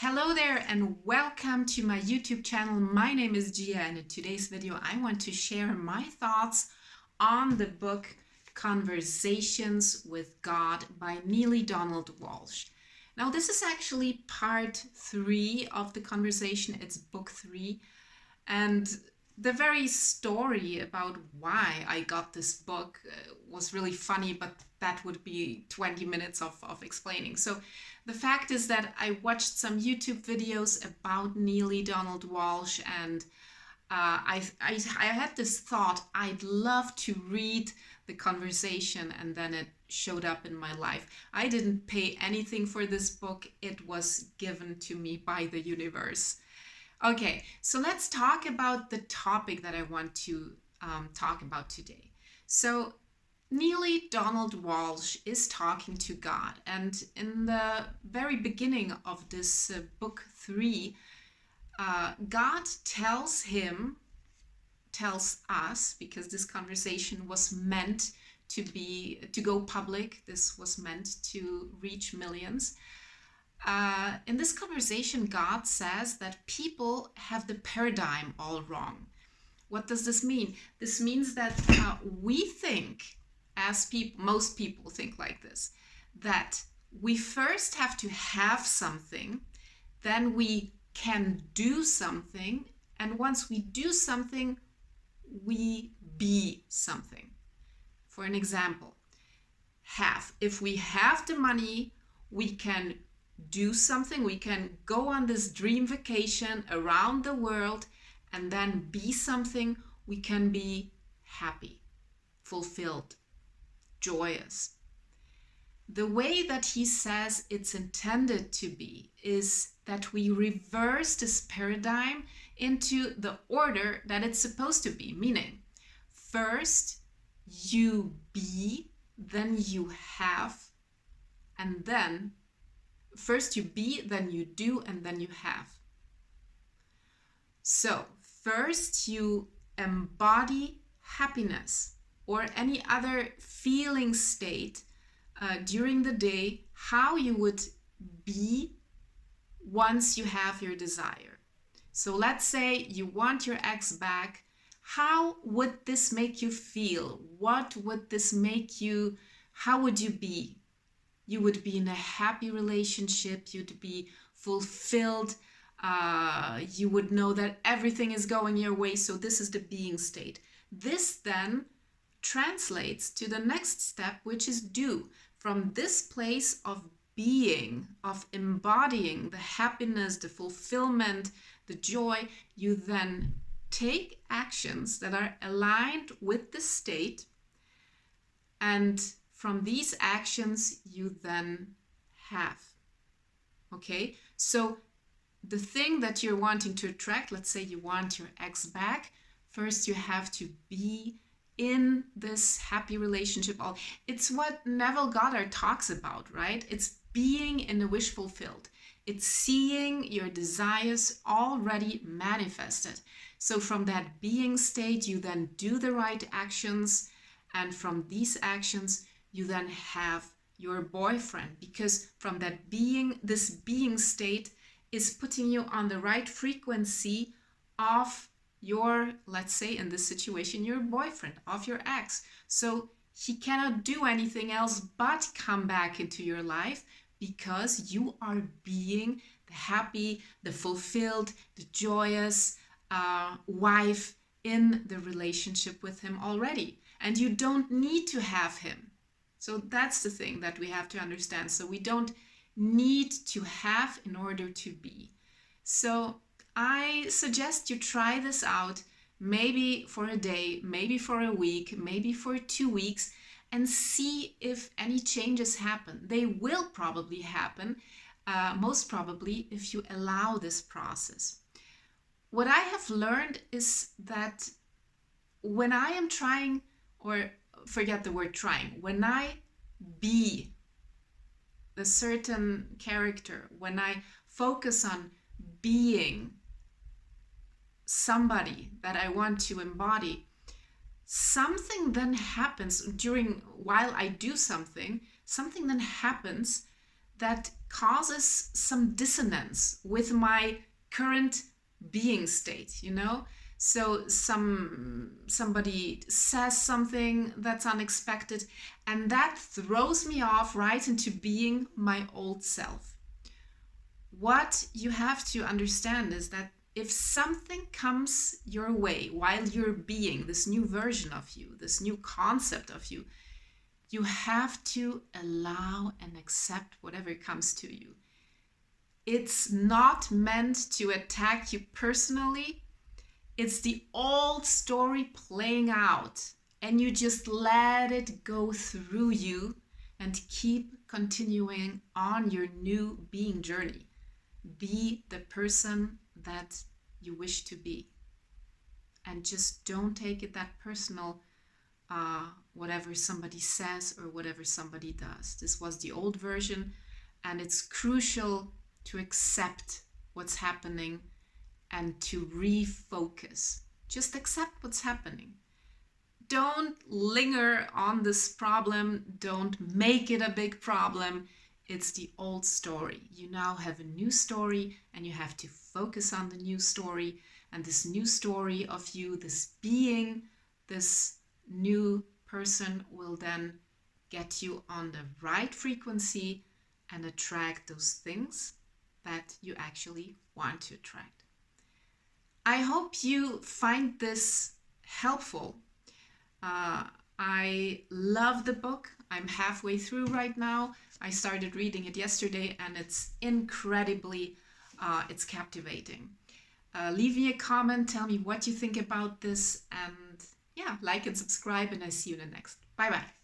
Hello there and welcome to my YouTube channel. My name is Gia and in today's video I want to share my thoughts on the book Conversations with God by Neale Donald Walsch. Now this is actually part 3 of the conversation. It's book 3 and the very story about why I got this book was really funny, but that would be 20 minutes of explaining. So the fact is that I watched some YouTube videos about Neale Donald Walsch and I had this thought, I'd love to read the conversation, and then it showed up in my life. I didn't pay anything for this book. It was given to me by the universe. Okay, so let's talk about the topic that I want to talk about today. So Neale Donald Walsch is talking to God, and in the very beginning of this book 3, God tells us, because this conversation was meant to go public, this was meant to reach millions. In this conversation, God says that people have the paradigm all wrong. What does this mean? This means that we think, as most people think like this, that we first have to have something, then we can do something, and once we do something, we be something. For an example, if we have the money, we can do something, we can go on this dream vacation around the world and then be something. We can be happy, fulfilled, joyous. The way that he says it's intended to be is that we reverse this paradigm into the order that it's supposed to be, meaning first you be, then you have, and then first you be, then you do, and then you have. So first you embody happiness or any other feeling state during the day, how you would be once you have your desire. So let's say you want your ex back. How would this make you feel? What would this make you, how would you be? You would be in a happy relationship, you'd be fulfilled, you would know that everything is going your way, so this is the being state. This then translates to the next step, which is do. From this place of being, of embodying the happiness, the fulfillment, the joy, you then take actions that are aligned with the state, and from these actions you then have. Okay, so the thing that you're wanting to attract, let's say you want your ex back, first you have to be in this happy relationship. It's what Neville Goddard talks about, right? It's being in the wish fulfilled. It's seeing your desires already manifested. So from that being state, you then do the right actions, and from these actions, you then have your boyfriend, because from that being, this being state is putting you on the right frequency of your, let's say in this situation, your boyfriend, of your ex. So he cannot do anything else but come back into your life, because you are being the happy, the fulfilled, the joyous wife in the relationship with him already. And you don't need to have him. So that's the thing that we have to understand. So we don't need to have in order to be. So I suggest you try this out, maybe for a day, maybe for a week, maybe for 2 weeks, and see if any changes happen. They will probably happen, most probably, if you allow this process. What I have learned is that when I am trying, or forget the word trying, when I be a certain character, when I focus on being somebody that I want to embody, something then happens while I do something then happens that causes some dissonance with my current being state, you know? So somebody says something that's unexpected, and that throws me off right into being my old self. What you have to understand is that if something comes your way while you're being this new version of you, this new concept of you, you have to allow and accept whatever comes to you. It's not meant to attack you personally. It's the old story playing out, and you just let it go through you and keep continuing on your new being journey. Be the person that you wish to be. And just don't take it that personal, whatever somebody says or whatever somebody does. This was the old version, and it's crucial to accept what's happening and to refocus. Just accept what's happening. Don't linger on this problem. Don't make it a big problem. It's the old story. You now have a new story, and you have to focus on the new story. And this new story of you, this being, this new person will then get you on the right frequency and attract those things that you actually want to attract. I hope you find this helpful. I love the book. I'm halfway through right now. I started reading it yesterday, and it's incredibly, it's captivating. Leave me a comment, tell me what you think about this, and yeah, like and subscribe, and I see you in the next. Bye bye.